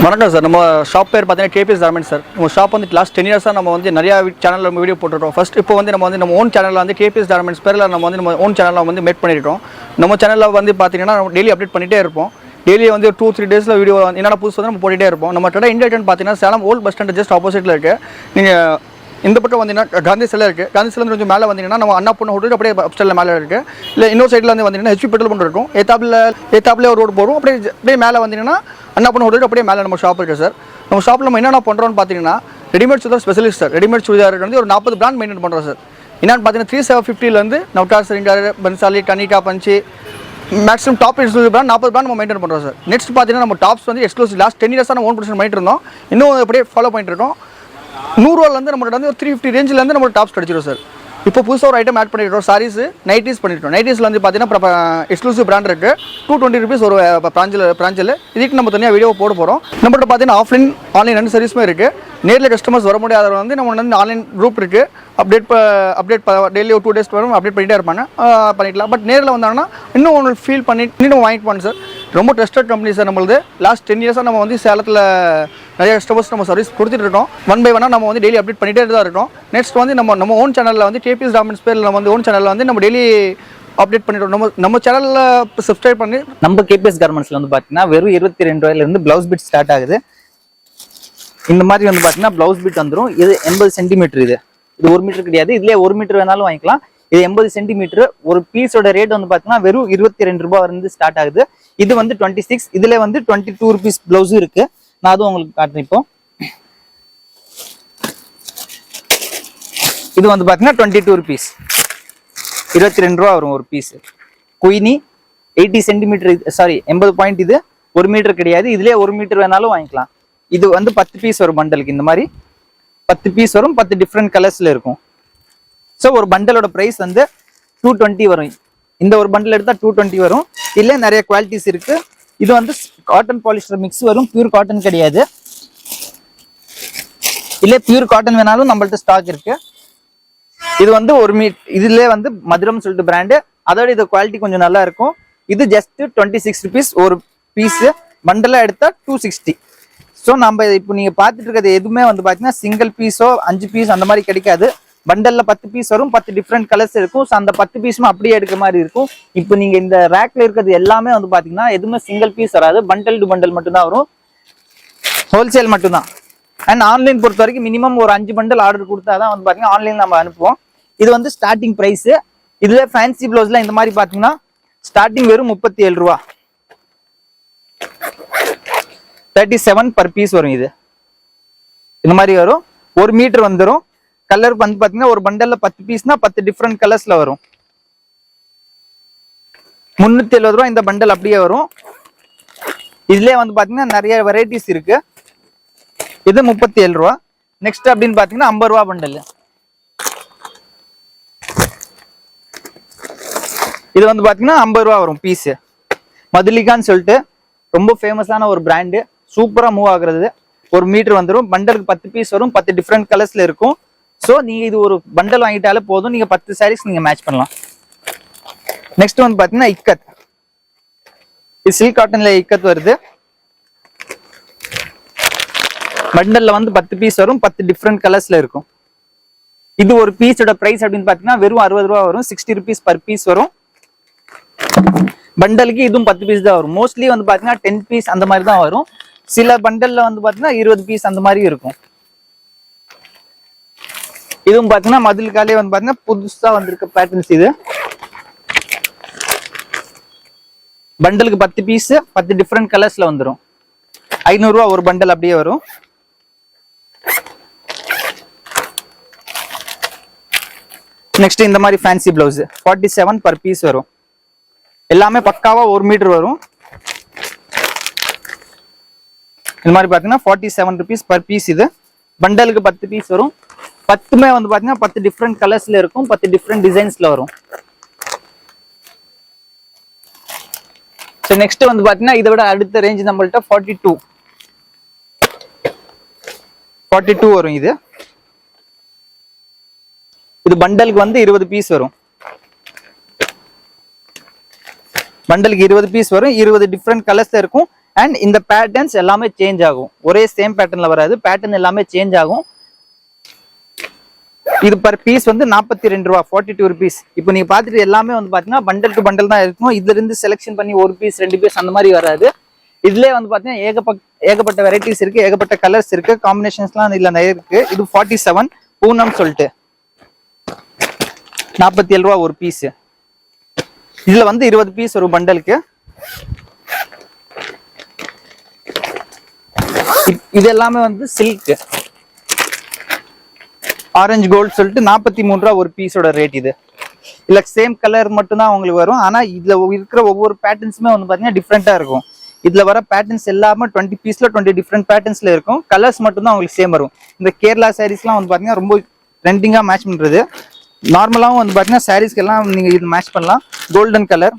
வணக்கம் சார். நம்ம ஷாப் பேர் பார்த்தீங்கன்னா கேபிஎஸ் கார்மெண்ட்ஸ் சார். நம்ம ஷாப் வந்து லாஸ்ட் 10 இயர்ஸாக நம்ம வந்து நிறையா சேனலில் நம்ம வீடியோ போட்டுருக்கோம். ஃபஸ்ட் இப்போ வந்து நம்ம ஓன் சேனலில் வந்து கேபிஎஸ் கார்மெண்ட்ஸ் பேரில் நம்ம ஓன் சேனலில் வந்து மேட் பண்ணியிருக்கோம். நம்ம சேனலில் வந்து பார்த்தீங்கன்னா நம்ம டெய்லி அப்டேட் பண்ணிகிட்டே இருப்போம். டெய்லி வந்து 2-3 டேஸில் வீடியோ என்னென்ன புதுசு வந்து நம்ம போட்டுகிட்டே இருப்போம். நம்ம கடை இண்டியன் பார்த்தீங்கன்னா Salem old bus stand just ஆப்போசிட்டில் இருக்குது. நீங்கள் இந்த பக்கம் வந்தீங்கன்னா காந்தி சிலை இருக்குது. காந்தி சிலை கொஞ்சம் மேலே வந்தீங்கன்னா நம்ம அண்ணா பொண்ணு ஹோட்டல் அப்படியே அப்ஸ்டலில் மேலே இருக்குது. இல்லை இன்னொரு சைடில் வந்து வந்தீங்கன்னா ஹெச்பி பெட்ரோல் பங்க் இருக்கும். ஏத்தாப்பில் ஒரு ரோடு போகிறோம். அப்படியே மேலே வந்தீங்கன்னா அண்ணா பொண்ணு ஹோட்டல் அப்படியே மேலே நம்ம ஷாப் இருக்குது சார். நம்ம ஷாப்பில் நம்ம என்னென்ன பண்ணுறோம்னு பார்த்தீங்கன்னா readymade churidar specialist sir. Readymade churidar வந்து ஒரு 40 பிராண்ட் மெயின்டைன் பண்ணுறோம் சார். என்னென்னு பார்த்தீங்கன்னா 3750 நவ்டார், சரிண்டார், பன்சாலி, கனிகா, பஞ்சி maximum top exclusive brand 40 brand நம்ம மெயின்டைன் பண்ணுறோம் சார். நெக்ஸ்ட் பார்த்தீங்கன்னா நம்ம டாப்ஸ் வந்து எக்ஸ்க்ளூசிவ் லாஸ்ட் 10 இயர்ஸாக நம்ம ஓன் ப்ரொடக்ஷன் பண்ணிட்டு இருந்தோம். இன்னும் அப்படியே ஃபாலோ பண்ணிட்டு இருக்கோம். 100 ரூபாலேருந்து நம்மகிட்ட வந்து ஒரு 350 ரேஞ்சிலேருந்து நம்ம டாப்ஸ் கிடச்சிடும் சார். இப்போ புதுசாக ஒரு ஐட்டம் ஆட் பண்ணிட்டோம். சாரீஸ் நைட்டிஸ் பண்ணிட்டோம். நைட்டிஸில் வந்து பார்த்தீங்கன்னா எக்ஸ்க்ளூசிவ் பிராண்ட் இருக்குது. 220 rupees ஒரு பிராஞ்சில் இதுக்கு நம்ம தனியாக வீடியோ போட போகிறோம். நம்மகிட்ட பார்த்தீங்கன்னா ஆஃப்லைன் ஆன்லைன் 2 சர்வீஸுமே இருக்குது. நேரில் கஸ்டமர்ஸ் வர முடியாதவங்க வந்து நம்ம வந்து ஆன்லைன் குரூப் இருக்குது. அப்டேட் டெய்லி ஒரு 2 days வரும் அப்டேட் பண்ணிகிட்டே இருப்பாங்க, பண்ணிக்கலாம். பட் நேரில் வந்தாங்கன்னா இன்னும் உங்களுக்கு ஃபீல் பண்ணி இன்னும் வாங்கிட்டு போங்க சார். ரொம்ப ட்ரஸ்டட் கம்பெனி சார். நம்மளது லாஸ்ட் 10 இயர்ஸாக நம்ம வந்து சேலத்தில் நிறைய கஸ்டமர்ஸ் நம்ம சர்வீஸ் கொடுத்துட்டு இருக்கோம். 1 by 1 நம்ம வந்து டெய்லி அப்டேட் பண்ணிகிட்டே தான் இருக்கோம். நெக்ஸ்ட் வந்து நம்ம ஓன் சேனலில் வந்து கேபிஎஸ் கார்மெண்ட்ஸ் பேரில் நம்ம வந்து ஓன் சேனலில் வந்து நம்ம டெய்லி அப்டேட் பண்ணிட்டோம். நம்ம சேனலில் சப்ஸ்கிரைப் பண்ணி நம்ம கேபிஎஸ் கார்மெண்ட்ஸில் வந்து பார்த்தீங்கன்னா வெறும் 22 ரூபாயிலிருந்து ப்ளவுஸ் பிட் ஸ்டார்ட் ஆகுது. இந்த மாதிரி வந்து பார்த்தீங்கன்னா ப்ளவுஸ் பிட் வந்துடும். இது 80 சென்டிமீட்டர். இது 1 மீட்டர் கிடையாது. இதுலேயே 1 மீட்டர் வேணாலும் வாங்கிக்கலாம். இது 80 சென்டிமீட்டர். ஒரு பீஸோட ரேட் வந்து பார்த்தீங்கன்னா வெறும் 22 ரூபாய் இருந்து ஸ்டார்ட் ஆகுது. இது வந்து 26. இதுல வந்து 22 rupees பிளவுஸும் இருக்கு. நான் அதுவும் உங்களுக்கு காட்டுறேன். இப்போ இது வந்து பார்த்தீங்கன்னா 22 rupees, 22 ரூபா வரும் ஒரு பீஸ். குயினி 80 சென்டிமீட்டர், சாரி 80 பாயிண்ட். இது 1 மீட்டர் கிடையாது. இதுலேயே 1 மீட்டர் வேணாலும் வாங்கிக்கலாம். இது வந்து 10 பீஸ் வரும் பண்டலுக்கு. இந்த மாதிரி 10 பீஸ் வரும். 10 டிஃப்ரெண்ட் கலர்ஸ்ல இருக்கும். ஸோ ஒரு பண்டலோட ப்ரைஸ் வந்து 220 வரும். இந்த ஒரு பண்டல் எடுத்தால் 220 வரும். இல்லை நிறைய குவாலிட்டிஸ் இருக்கு. இது வந்து காட்டன் பாலிஸ்டர் மிக்ஸ் வரும். பியூர் காட்டன் கிடையாது. இல்லை பியூர் காட்டன் வேணாலும் நம்மள்ட்ட ஸ்டாக் இருக்கு. இது வந்து இதுல வந்து மதுரம் சொல்லிட்டு பிராண்டு. அதோட இது குவாலிட்டி கொஞ்சம் நல்லா இருக்கும். இது ஜஸ்ட் 26 rupees ஒரு பீஸ். பண்டலா எடுத்தா 260. ஸோ நம்ம இப்போ நீங்க பார்த்துட்டு இருக்கிறது எதுவுமே வந்து பார்த்தீங்கன்னா சிங்கிள் பீஸோ 5 பீஸ் அந்த மாதிரி கிடைக்காது. பண்டல்ல 10 பீஸ் வரும். 10 டிஃப்ரெண்ட் கலர்ஸ் இருக்கும். ஸோ அந்த 10 பீஸும் அப்படியே எடுக்கிற மாதிரி இருக்கும். இப்போ நீங்க இந்த ரேக்ல இருக்கிறது எல்லாமே வந்து பாத்தீங்கன்னா எதுவுமே சிங்கிள் பீஸ் வராது. பண்டல் டு பண்டல் மட்டும்தான் வரும். ஹோல்சேல் மட்டும்தான். அண்ட் ஆன்லைன் பொறுத்த வரைக்கும் மினிமம் ஒரு 5 பண்டல் ஆர்டர் கொடுத்தாதான் வந்து பாத்தீங்கன்னா ஆன்லைன் நம்ம அனுப்புவோம். இது வந்து ஸ்டார்டிங் பிரைஸ். இதுல ஃபேன்சி பிளவுஸ்ல இந்த மாதிரி பாத்தீங்கன்னா ஸ்டார்டிங் வெறும் 37 ரூபா, 37 per பீஸ் வரும். இது இந்த மாதிரி வரும். 1 மீட்டர் வந்துடும். கலர் வந்து பாத்தீங்கன்னா ஒரு பண்டல்ல 10 பீஸ்னா 10 டிஃப்ரெண்ட் கலர்ஸ்ல வரும். 370 ரூபா இந்த பண்டல் அப்படியே வரும். இதுலயே வந்து பாத்தீங்கன்னா நிறைய வெரைட்டிஸ் இருக்கு. இது 37 ரூபா. நெக்ஸ்ட் அப்படின்னு பாத்தீங்கன்னா 50 ரூபா பண்டல். இது வந்து பாத்தீங்கன்னா 50 ரூபா வரும் பீஸ். மதுலிகான்னு சொல்லிட்டு ரொம்ப ஃபேமஸான ஒரு பிராண்டு. சூப்பரா மூவ் ஆகுறது. 1 மீட்டர் வந்துடும். பண்டலுக்கு 10 பீஸ் வரும். 10 டிஃப்ரெண்ட் கலர்ஸ்ல இருக்கும். ஸோ நீங்க இது ஒரு பண்டல் வாங்கிட்டாலே போதும். நீங்க 10 சாரீஸ் நீங்க மேட்ச் பண்ணலாம். நெக்ஸ்ட் வந்து பாத்தீங்கன்னா இக்கத். இது சில்க் காட்டன்ல இக்கத் வருது. பண்டல்ல வந்து 10 பீஸ் வரும். 10 டிஃப்ரெண்ட் கலர்ஸ்ல இருக்கும். இது ஒரு பீஸோட பிரைஸ் அப்படின்னு பாத்தீங்கன்னா வெறும் 60 ரூபா வரும். 60 rupees per பீஸ் வரும். பண்டலுக்கு இதுவும் 10 பீஸ் தான் வரும். மோஸ்ட்லி வந்து பாத்தீங்கன்னா 10 பீஸ் அந்த மாதிரி தான் வரும். சில பண்டல்ல வந்து பாத்தீங்கன்னா 20 பீஸ் அந்த மாதிரி இருக்கும். இதுவும் பாத்தீங்கன்னா மதுல்காலே வந்து பாத்தீங்கன்னா புதுசா வந்திருக்க பேட்டர்ன்ஸ். இது பண்டலுக்கு 10 பீஸ் 10 டிஃப்ரெண்ட் கலர்ஸ்ல வந்துடும். 500 ரூபா ஒரு பண்டல் அப்படியே வரும். நெக்ஸ்ட் இந்த மாதிரி ஃபேன்சி பிளவுஸ் 47 per பீஸ் வரும். எல்லாமே பக்காவா 1 மீட்டர் வரும். இந்த மாதிரி பாத்தீங்கன்னா 47 rupees per பீஸ். இது பண்டலுக்கு 10 பீஸ் வரும். 10மே வந்து பாத்தீங்கன்னா 10 டிஃப்ரெண்ட் கலர்ஸ்ல இருக்கும். 10 டிஃப்ரெண்ட் டிசைன்ஸ்ல வரும். ஸோ நெக்ஸ்ட் வந்து பாத்தீங்கன்னா இதை விட அடுத்த ரேஞ்ச் நம்மள்ட்ட 42 வரும். இது பண்டலுக்கு வந்து 20 பீஸ் வரும். பண்டலுக்கு 20 பீஸ் வரும். 20 டிஃப்ரெண்ட் கலர்ஸ்ல இருக்கும். அண்ட் இந்த பேட்டர்ன்ஸ் எல்லாமே சேஞ்ச் ஆகும், ஒரே சேம் பேட்டர்ன்ல வராது, பேட்டர்ன் எல்லாமே சேஞ்ச் ஆகும். இது பர் பீஸ் வந்து 42 ரூபா, 42 ருபீஸ். இப்போ நீங்க பாத்துட்டு எல்லாமே வந்து பாத்தீங்கன்னா பண்டல் டு பண்டல் தான் இருக்கும். இதுல இருந்து செலக்ஷன் பண்ணி ஒரு பீஸ் 2 பீஸ் அந்த மாதிரி வராது. இதுலயே வந்து பாத்தீங்கன்னா ஏகப்பட்ட வெரைட்டிஸ் இருக்கு, ஏகப்பட்ட கலர்ஸ் இருக்கு, காம்பினேஷன்ஸ்லாம் இதுல நிறைய இருக்கு. இது 47 பூனம் சொல்லிட்டு 47 ரூபா ஒரு பீஸ். இதுல வந்து 20 பீஸ் ஒரு பண்டலுக்கு. இது எல்லாமே வந்து சில்க் ஆரஞ்சு கோல்ட் சொல்லிட்டு 43 ரூபா ஒரு பீஸோட ரேட். இது இல்ல சேம் கலர் மட்டும் தான் உங்களுக்கு வரும். ஆனா இதுல இருக்கிற ஒவ்வொரு பேட்டர்ன்ஸுமே வந்து பாத்தீங்கன்னா டிஃப்ரெண்டா இருக்கும். இதுல வர பேட்டர்ன்ஸ் எல்லாமே 20 பீஸ்ல 20 டிஃப்ரெண்ட் பேட்டர்ன்ஸ்ல இருக்கும். கலர்ஸ் மட்டும் தான் உங்களுக்கு சேம் வரும். இந்த கேரளா சாரீஸ்லாம் வந்து பாத்தீங்கன்னா ரொம்ப ட்ரெண்டிங்கா மேட்ச் பண்றது. நார்மலாவும் வந்து பாத்தீங்கன்னா சாரீஸ்க்கு எல்லாம் நீங்க இது மேட்ச் பண்ணலாம். Golden colour.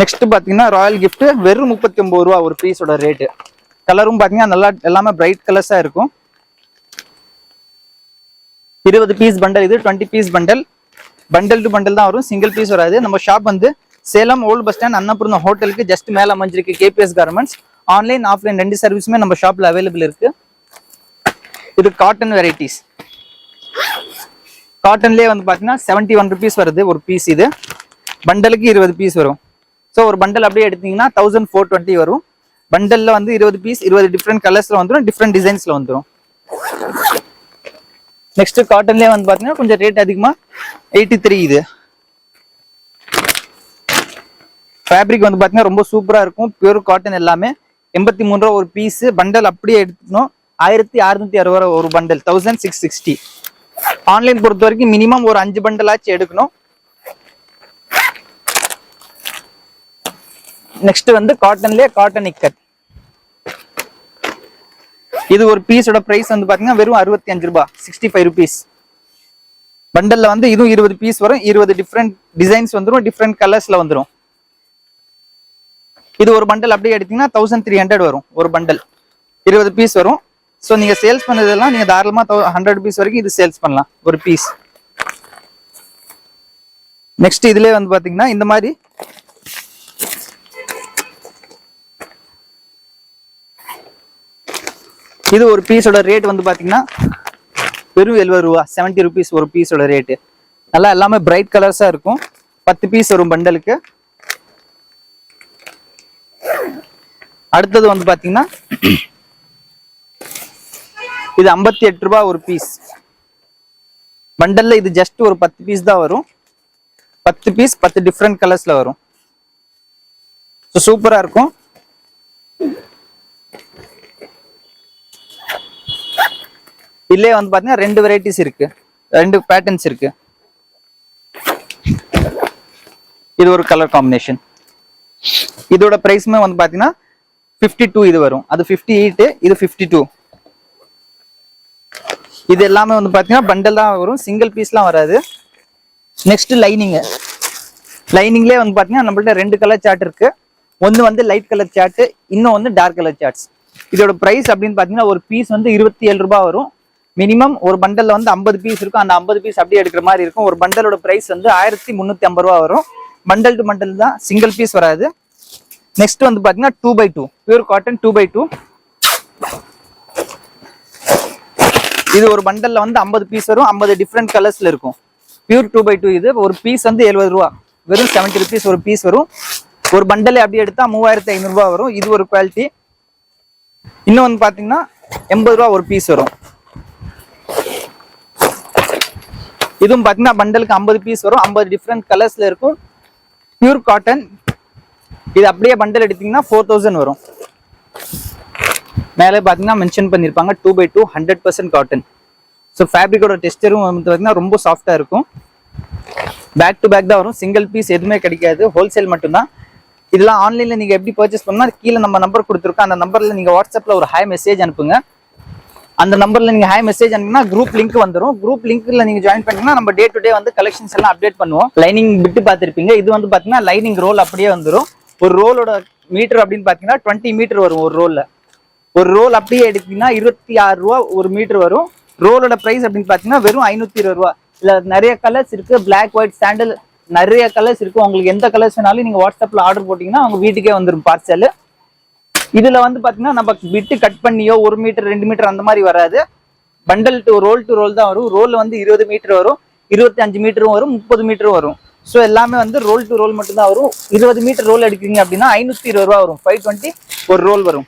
நெக்ஸ்ட் பாத்தீங்கன்னா ராயல் கிஃப்ட் வெறும் 39 ரூபா ஒரு பீஸோட ரேட்டு. கலரும் பாத்தீங்கன்னா நல்லா எல்லாமே பிரைட் கலர்ஸா இருக்கும். 20 பீஸ் பண்டல், இது 20 piece bundle. Bundle to bundle தான் வரும், சிங்கிள் பீஸ் வராது. நம்ம ஷாப் வந்து Salem old bus stand Annapoorna ஹோட்டலுக்கு ஜஸ்ட் மேல அமைஞ்சிருக்கு கேபிஎஸ் கார்மெண்ட்ஸ். ஆன்லைன் ஆஃப்லைன் 2 சர்வீஸுமே நம்ம ஷாப்ல அவைலபிள் இருக்கு. இது காட்டன் வெரைட்டிஸ். காட்டன்லேயே வந்து பாத்தீங்கன்னா 71 ருபீஸ் வருது ஒரு பீஸ். இது பண்டலுக்கு 20 பீஸ் வரும். ஸோ ஒரு பண்டல் அப்படியே எடுத்தீங்கன்னா 1420 வரும். பண்டல்ல வந்து 20 பீஸ் 20 டிஃப்ரெண்ட் கலர்ஸ்ல வந்துடும், டிஃப்ரெண்ட் டிசைன்ஸ்ல வந்துடும். நெக்ஸ்ட் காட்டன்லேயே வந்து பாத்தீங்கன்னா கொஞ்சம் ரேட் அதிகமா 83. இது ஃபேப்ரிக் வந்து பாத்தீங்கன்னா ரொம்ப சூப்பரா இருக்கும், பியூர் காட்டன் எல்லாமே. 83 ரூபா ஒரு பீஸ். பண்டல் அப்படியே எடுத்துக்கணும் 1660 ரூபா ஒரு பண்டல், 1660. ஆன்லைன் பொறுத்த வரைக்கும் மினிமம் ஒரு 5 பண்டல் ஆச்சு எடுக்கணும். நெக்ஸ்ட் வந்து காட்டன்லயே காட்டன் இக்கட். இது ஒரு பீஸோட பிரைஸ் வந்து பாத்தீங்கன்னா வெறும் 65 ரூபாய், 65 ருபீஸ். பண்டல்ல வந்து இதுவும் 20 பீஸ் வரும், 20 டிஃப்ரெண்ட் டிசைன்ஸ் வந்துடும், டிஃப்ரெண்ட் கலர்ஸ்ல வந்துடும். இது ஒரு பண்டல் அப்படியே எடுத்தீங்கன்னா 1300 வரும் ஒரு பண்டல், 20 பீஸ் வரும். ஸோ நீங்க சேல்ஸ் பண்ணதெல்லாம் நீங்க தாராளமா 100 ருபீஸ் வரைக்கும் இது சேல்ஸ் பண்ணலாம் ஒரு பீஸ். நெக்ஸ்ட் இதுல வந்து பாத்தீங்கன்னா இந்த மாதிரி இது ஒரு பீஸோட ரேட் வந்து பாத்தீங்கன்னா வெறும் 70 ரூபா, 70 ருபீஸ் ஒரு பீஸோட ரேட்டு. நல்லா எல்லாமே பிரைட் கலர்ஸா இருக்கும். 10 பீஸ் வரும் பண்டலுக்கு. அடுத்தது வந்து பாத்தீங்கன்னா இது 58 ரூபாய் ஒரு பீஸ். பண்டல்ல இது ஜஸ்ட் ஒரு 10 பீஸ் தான் வரும். 10 பீஸ் 10 டிஃப்ரெண்ட் கலர்ஸ்ல வரும். சூப்பரா இருக்கும். இதுலயே வந்து பாத்தீங்கன்னா 2 வெரைட்டிஸ் இருக்கு, 2 பேட்டர்ன்ஸ் இருக்கு. இது ஒரு கலர் காம்பினேஷன். இதோட பிரைஸ்மே வந்து பாத்தீங்கன்னா 52 இது வரும், அது 58, இது 52. இது எல்லாமே வந்து பாத்தீங்கன்னா பண்டல் தான் வரும், சிங்கிள் பீஸ்லாம் வராது. Next lining. லைனிங்லேயே வந்து பாத்தீங்கன்னா நம்மள்ட்ட 2 கலர் சார்ட் இருக்கு. ஒன்னு வந்து லைட் கலர் சார்ட், இன்னும் வந்து டார்க் கலர் சார்ட்ஸ். இதோட பிரைஸ் அப்படின்னு பாத்தீங்கன்னா ஒரு பீஸ் வந்து 27 ரூபாய் வரும். மினிமம் ஒரு பண்டல்ல வந்து 50 பீஸ் இருக்கும், அந்த 50 பீஸ் அப்படியே எடுக்கிற மாதிரி இருக்கும். ஒரு பண்டலோட பிரைஸ் வந்து 1350 ரூபாய் வரும். பண்டல் டு பண்டல் தான், சிங்கிள் பீஸ் வராது. நெக்ஸ்ட் வந்து பாத்தீங்கன்னா 2x2 பியூர் காட்டன் 2x2. இது ஒரு பண்டல்ல வந்து 50 பீஸ் வரும், 50 டிஃப்ரெண்ட் கலர்ஸ்ல இருக்கும். Pure 2x2. இது ஒரு பீஸ் வந்து 70 ரூபா, வெறும் 70 ருபீஸ் ஒரு பீஸ் வரும். ஒரு பண்டலே அப்படியே எடுத்தா 3500 ரூபாய் வரும். இது ஒரு குவாலிட்டி. இன்னும் வந்து பாத்தீங்கன்னா 80 ரூபா ஒரு பீஸ் வரும். இதுவும் பாத்தீங்கன்னா பண்டலுக்கு 50 பீஸ் வரும், 50 டிஃப்ரெண்ட் கலர்ஸ்ல இருக்கும். Pure cotton. இது அப்படியே பண்டல் எடுத்தீங்கன்னா 4000 வரும். மேலே பாத்தீங்கன்னா மென்ஷன் பண்ணிருப்பாங்க 2x2 100% காட்டன். ஸோ ஃபேப்ரிக்கோட டெக்ஸ்டரும் வந்து பாத்தீங்கன்னா ரொம்ப சாஃப்டா இருக்கும். பேக் டு பேக் தான் வரும், சிங்கிள் பீஸ் எதுவுமே கிடைக்காது, ஹோல்சேல் மட்டும்தான். இதெல்லாம் ஆன்லைன்ல நீங்க எப்படி பர்ச்சேஸ் பண்ணா கீழே நம்ம நம்பர் கொடுத்துருக்கோம், அந்த நம்பர்ல நீங்க வாட்ஸ்அப்ல ஒரு ஹாய் மெசேஜ் அனுப்புங்க. அந்த நம்பர்ல நீங்க ஹாய் மெசேஜ் அனுப்புனா குரூப் லிங்க் வந்துடும். குரூப் லிங்க்ல நீங்க ஜாயின் பண்ணீங்கன்னா நம்ம டே டு டே வந்து கலெக்ஷன்ஸ் எல்லாம் அப்டேட் பண்ணுவோம். லைனிங் விட்டு பார்த்திருப்பீங்க. இது வந்து பாத்தீங்கன்னா லைனிங் ரோல் அப்படியே வந்துடும். ஒரு ரோலோட மீட்டர் அப்படின்னு பாத்தீங்கன்னா 20 மீட்டர் வரும் ஒரு ரோல்ல. ஒரு ரோல் அப்படியே எடுத்தீங்கன்னா 26 ரூபா ஒரு மீட்டர் வரும். ரோலோட பிரைஸ் அப்படின்னு பாத்தீங்கன்னா வெறும் 520 ரூபா. இதுல நிறைய கலர்ஸ் இருக்கு, பிளாக், ஒயிட், நிறைய கலர்ஸ் இருக்கு. உங்களுக்கு எந்த கலர்ஸ் வேணாலும் நீங்க வாட்ஸ்அப்ல ஆர்டர் போட்டீங்கன்னா அவங்க வீட்டுக்கே வந்துடும் பார்சல். இதுல வந்து பாத்தீங்கன்னா நம்ம விட்டு கட் பண்ணியோ 1 மீட்டர் 2 மீட்டர் அந்த மாதிரி வராது. பண்டல் டு ரோல் தான் வரும். ரோல் வந்து 20 மீட்டர் வரும், 25 மீட்டரும் வரும், 30 மீட்டரும் வரும். ஸோ எல்லாமே வந்து ரோல் டு ரோல் மட்டும் தான் வரும். 20 மீட்டர் ரோல் எடுக்கிறீங்க அப்படின்னா 520 ரூபா வரும். 520 ஒரு ரோல் வரும்.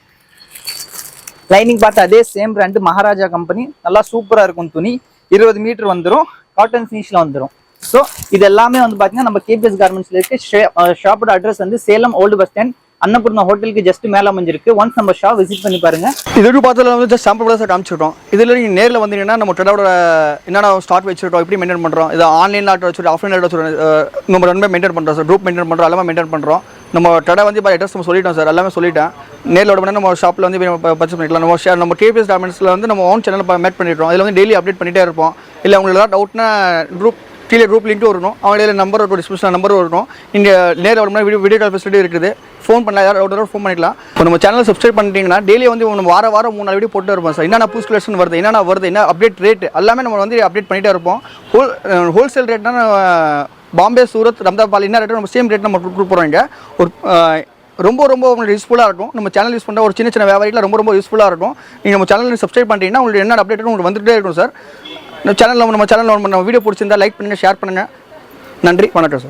லைனிங் பார்த்து அதே சேம் பிராண்டு மகாராஜா கம்பெனி, நல்லா சூப்பரா இருக்கும் துணி. 20 மீட்டர் வந்துடும், காட்டன் ஃபினிஷ்ல வந்துடும். ஸோ இது எல்லாமே வந்து பாத்தீங்கன்னா நம்ம கேபிஎஸ் கார்மெண்ட்ஸ்ல இருக்கு. ஷாப்போட அட்ரஸ் வந்து Salem old bus stand, Annapoorna ஹோட்டலுக்கு ஜஸ்ட் மேல அமைஞ்சிருக்கு. ஒன்ஸ் நம்ம ஷாப் விசிட் பண்ணி பாருங்க. இது பார்த்ததுல வந்து ஜஸ்ட் சாம்பிள் தான் காமிச்சிட்டோம். இதில் நீங்கள் நேரில் வந்தீங்கன்னா நம்ம ட்ரெடோட என்னென்ன ஸ்டாக் வச்சுருக்கோம், எப்படி மெயின்டைன் பண்ணுறோம், இது ஆன்லைனில் ஆர்டர் வச்சுட்டு ஆஃப்லைன் ஆர்டர் வச்சுருக்கோம், நம்ம ரெண்டுமே மெயின்டைன் பண்ணுறோம் சார். குரூப் மெயின்டைன் பண்ணுறோம், எல்லாமே மெயின்டைன் பண்ணுறோம். நம்ம ட்ரெடை வந்து இப்போ அட்ரஸ் நம்ம சொல்லிட்டோம் சார், எல்லாமே சொல்லிட்டேன். நேரில் விட நம்ம ஷாப்பில் வந்து பர்ச்சேஸ் பண்ணிக்கலாம். நம்ம கேபிஎஸ் கார்மெண்ட்ஸில் வந்து நம்ம ஓன் சேனல் மேட் பண்ணிடுறோம். இதில் வந்து டெய்லி அப்டேட் பண்ணிகிட்டே இருப்போம். இல்லை உங்களுக்கு ஏதாவது டவுட்னா கீழே குரூப் லிங்க் வரணும், அவங்களே நம்பர் ஒரு டிஸ்கிரிப்ஷன் நம்பர் வரணும். இங்கே நேரில் வரணும், வீடியோ கால் ஃபெசிலிட்டி இருக்குது. ஃபோன் பண்ணலாம், யாராவது ஃபோன் பண்ணிக்கலாம். இப்போ நம்ம சேனல் சப்ஸ்கிரைப் பண்ணிட்டீங்கன்னா டெய்லி வந்து நம்ம வாரம் 3 வீடியோ போட்டு இருப்போம் சார். என்னென்ன புது கலெக்ஷன் வருது, என்னென்ன வருது, என்ன அப்டேட் ரேட் எல்லாமே நம்ம வந்து அப்டேட் பண்ணிகிட்டே இருப்போம். ஹோல்சேல் ரேட்னா பாம்பே, சூரத், ரம்தாபால் என்ன ரேட்டு நம்ம சேம் ரேட் நம்ம கொடுக்குறோம். இங்கே ஒரு ரொம்ப உங்களுக்கு யூஸ்ஃபுல்லாக இருக்கும். நம்ம சேனல் யூஸ் பண்ணுற ஒரு சின்ன வியாபாரியில் ரொம்ப யூஸ்ஃபுல்லாக இருக்கும். நீங்கள் நம்ம சேனல் சப்ஸ்கிரைப் பண்ணிட்டீங்கன்னா உங்களுக்கு என்ன அப்டேட் உங்களுக்கு வந்துகிட்டே இருக்கும் சார். நம்ம சேனலில் வீடியோ பிடிச்சிருந்தா லைக் பண்ணுங்கள், ஷேர் பண்ணுங்கள். நன்றி, வணக்கம் சார்.